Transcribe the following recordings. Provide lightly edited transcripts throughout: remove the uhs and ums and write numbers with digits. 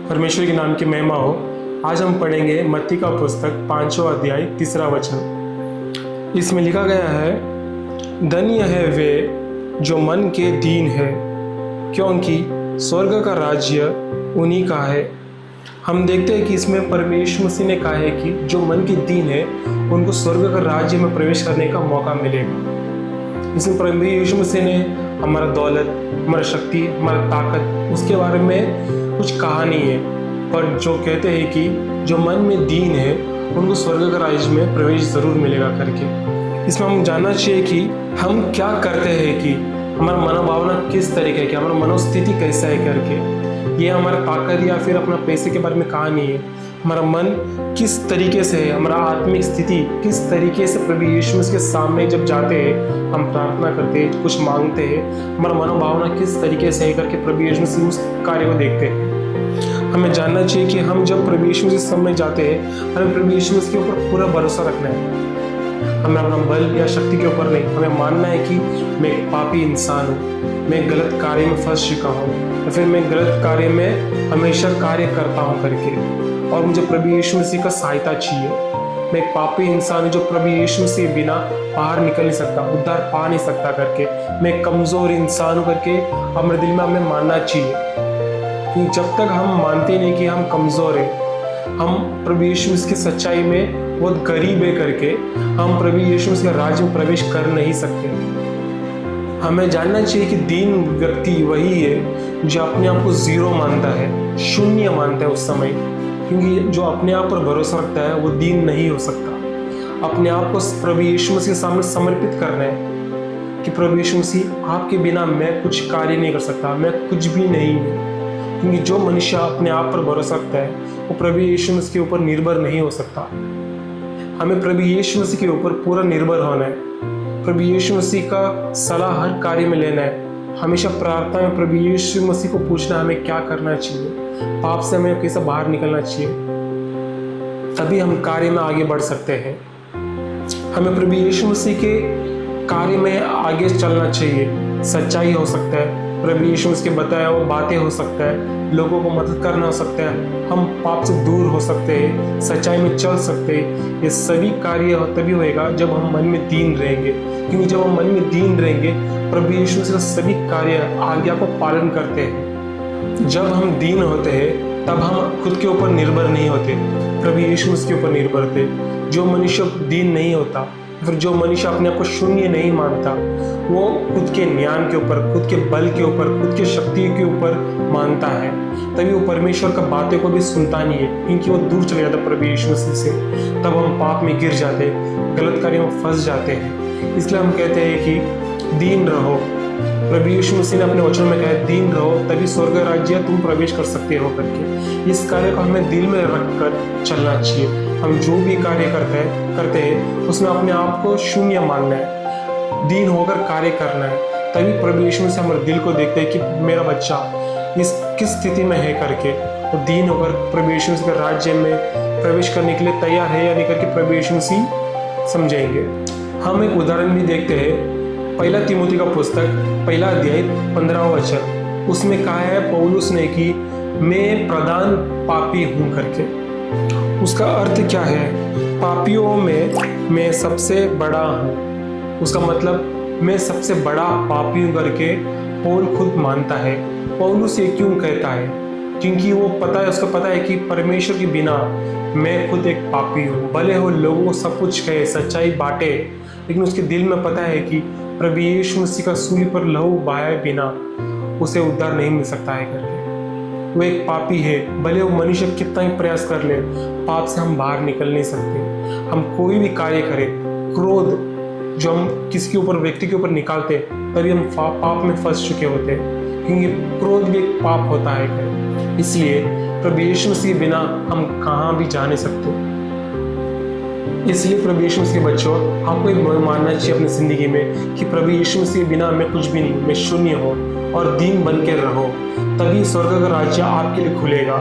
परमेश्वर के नाम की महिमा हो। आज हम पढ़ेंगे मत्ती का पुस्तक 5वां अध्याय 3रा वचन। इसमें लिखा गया है, धन्य है वे जो मन के दीन है, क्योंकि स्वर्ग का राज्य उन्हीं का है। हम देखते हैं कि इसमें परमेश्वर मसीह ने कहा है कि जो मन के दीन है उनको स्वर्ग का राज्य में प्रवेश करने का मौका मिलेगा। इसमें परमेश्वर मसीह ने हमारा दौलत, हमारा शक्ति, हमारा ताकत, उसके बारे में कुछ कहा नहीं है, पर जो कहते हैं कि जो मन में दीन है उनको स्वर्ग का राज्य में प्रवेश जरूर मिलेगा करके। इसमें हम जानना चाहिए कि हम क्या करते हैं, कि हमारा मनोभावना किस तरीके की, हमारा मनोस्थिति कैसा है करके। ये हमारा ताकत या फिर अपना पैसे के बारे में कहा नहीं है। हमारा मन किस तरीके से है, हमारा आत्मिक स्थिति किस तरीके से प्रभु यीशु मसीह के सामने जब जाते हैं, हम प्रार्थना करते हैं, कुछ मांगते हैं, हमारा मनोभावना किस तरीके से है करके प्रभु यीशु मसीह उस कार्य को देखते हैं। हमें जानना चाहिए कि हम जब प्रभु यीशु मसीह के सामने जाते हैं, हमें प्रभु यीशु मसीह के ऊपर पूरा भरोसा रखना है। हमें अपना बल या शक्ति के ऊपर नहीं, हमें मानना है कि मैं एक पापी इंसान हूँ, मैं गलत कार्य में फंस चुका हूँ, या फिर मैं गलत कार्य में हमेशा कार्य करता हूँ करके, और मुझे प्रभु यीशु मसीह का सहायता चाहिए। मैं एक पापी इंसान हूँ जो प्रभु यीशु मसीह बिना बाहर निकल नहीं सकता, उद्धार पा नहीं सकता करके। मैं एक कमज़ोर इंसान हूँ करके हमारे दिल में हमें मानना चाहिए। क्योंकि जब तक हम मानते नहीं कि हम कमज़ोर हैं, हम प्रभु यीशु मसीह की सच्चाई में बहुत गरीब है करके, हम प्रभु यीशु मसीह के राज्य में प्रवेश कर नहीं सकते। हमें जानना चाहिए कि दीन व्यक्ति वही है जो अपने आप को जीरो मानता है, शून्य मानता है उस समय। क्योंकि जो अपने आप पर भरोसा रखता है वो दीन नहीं हो सकता। अपने आप को प्रभु यीशु मसीह के सामने समर्पित करना है कि प्रभु यीशु मसीह, आपके बिना मैं कुछ कार्य नहीं कर सकता, मैं कुछ भी नहीं हूँ। क्योंकि जो मनुष्य अपने आप पर भरोसा रखता है वो प्रभु यीशु मसीह के ऊपर निर्भर नहीं हो सकता। हमें प्रभु यीशु मसीह के ऊपर पूरा निर्भर होना है। प्रभु यीशु मसीह का सलाह हर कार्य में लेना है। हमेशा प्रार्थना में प्रभु यीशु मसीह को पूछना हमें क्या करना चाहिए, पाप से हमें कैसे बाहर निकलना चाहिए, तभी हम कार्य में आगे बढ़ सकते हैं। हमें प्रभु यीशु मसीह के कार्य में आगे चलना चाहिए। सच्चाई हो सकता है, प्रभु यीशु मसीह के बताया वो बातें हो सकता है, लोगों को मदद करना हो सकता है, हम पाप से दूर हो सकते हैं, सच्चाई में चल सकते हैं। ये सभी कार्य तभी होएगा जब हम मन में दीन रहेंगे। क्योंकि जब हम मन में दीन रहेंगे, प्रभु यीशु मसीह का सभी कार्य आज्ञा को पालन करते हैं। जब हम दीन होते हैं तब हम खुद के ऊपर निर्भर नहीं होते, प्रभु यीशु मसीह के ऊपर निर्भर होते। जो मनुष्य दीन नहीं होता, फिर जो मनुष्य अपने आप को शून्य नहीं मानता, वो खुद के ज्ञान के ऊपर, खुद के बल के ऊपर, खुद के शक्ति के ऊपर मानता है, तभी वो परमेश्वर का बातें को भी सुनता नहीं है। क्योंकि वो दूर चले जाता प्रभु यीशु मसीह से, तब हम पाप में गिर जाते, गलत कार्यों में फंस जाते हैं। इसलिए हम कहते हैं कि दीन रहो। प्रभु यीशु मसीह ने अपने वचन में कहा है, दीन रहो तभी स्वर्ग राज्य तुम प्रवेश कर सकते हो करके। इस कार्य को हमें दिल में रखकर चलना चाहिए। हम जो भी कार्य करते हैं उसमें अपने आप को शून्य मानना है, दीन होकर कार्य करना है। तभी प्रभु यीशु मसीह हमारे दिल को देखते हैं कि मेरा बच्चा इस किस स्थिति में है करके, वो दीन होकर प्रभु यीशु मसीह के राज्य में प्रवेश करने के लिए तैयार है या नहीं करके प्रभु यीशु मसीह समझेंगे। हम एक उदाहरण भी देखते हैं, पहला तिमोथी का पुस्तक 1 अध्याय 15वां वचन। उसमें कहा है पौलुस ने कि मैं प्रधान पापी हूँ करके। उसका अर्थ क्या है? पापियों में मैं सबसे बड़ा हूँ। उसका मतलब मैं सबसे बड़ा पापी हूँ करके पौल खुद मानता है। पौलुस ये क्यों कहता है? क्योंकि वो पता है, उसको पता है कि परमेश्वर के बिना मैं खुद एक पापी हूँ। भले वो लोगों को सब कुछ कहे, सच्चाई बांटे, लेकिन उसके दिल में पता है कि प्रभु यीशु मसीह का सूली पर लहू बहाए बिना उसे उद्धार नहीं मिल सकता है करके। वो एक पापी है, भले वो मनुष्य कितना ही प्रयास कर ले, पाप से हम बाहर निकल नहीं सकते। हम कोई भी कार्य करें, क्रोध जो हम किसी के ऊपर, व्यक्ति के ऊपर निकालते, तभी हम पाप में फंस चुके होते हैं। क्योंकि क्रोध भी एक पाप होता है। इसलिए प्रभु यीशु मसीह के बिना हम कहाँ भी जा नहीं सकते। इसलिए प्रभु यीशु मसीह के बच्चों, आपको एक मानना चाहिए अपनी जिंदगी में कि प्रभु यीशु मसीह के बिना मैं कुछ भी नहीं, मैं शून्य हूँ, और दीन बन के रहो। तभी स्वर्ग का राज्य आपके लिए खुलेगा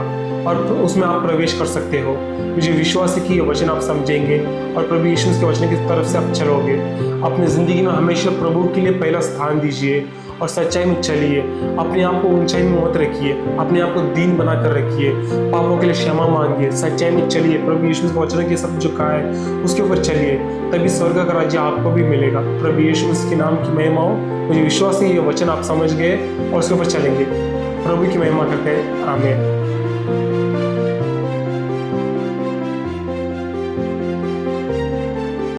और उसमें आप प्रवेश कर सकते हो। मुझे विश्वास है कि ये वचन आप समझेंगे और प्रभु यीशु के वचन की तरफ से आप चलोगे। अपनी ज़िंदगी में हमेशा प्रभु के लिए पहला स्थान दीजिए और सच्चाई में चलिए। अपने आप को ऊंचाई में मत रखिए, अपने आप को दीन बना कर रखिए, पापों के लिए क्षमा मांगिए, सच्चाई में चलिए, प्रभु यीशु के वचन के सब जो कहा है उसके ऊपर चलिए, तभी स्वर्ग का राज्य आपको भी मिलेगा। प्रभु यीशु मसीह के नाम की महिमा हो। मुझे विश्वास है ये वचन आप समझ गए और उसके ऊपर चलेंगे। प्रभु की महिमा करते हैं। आमीन।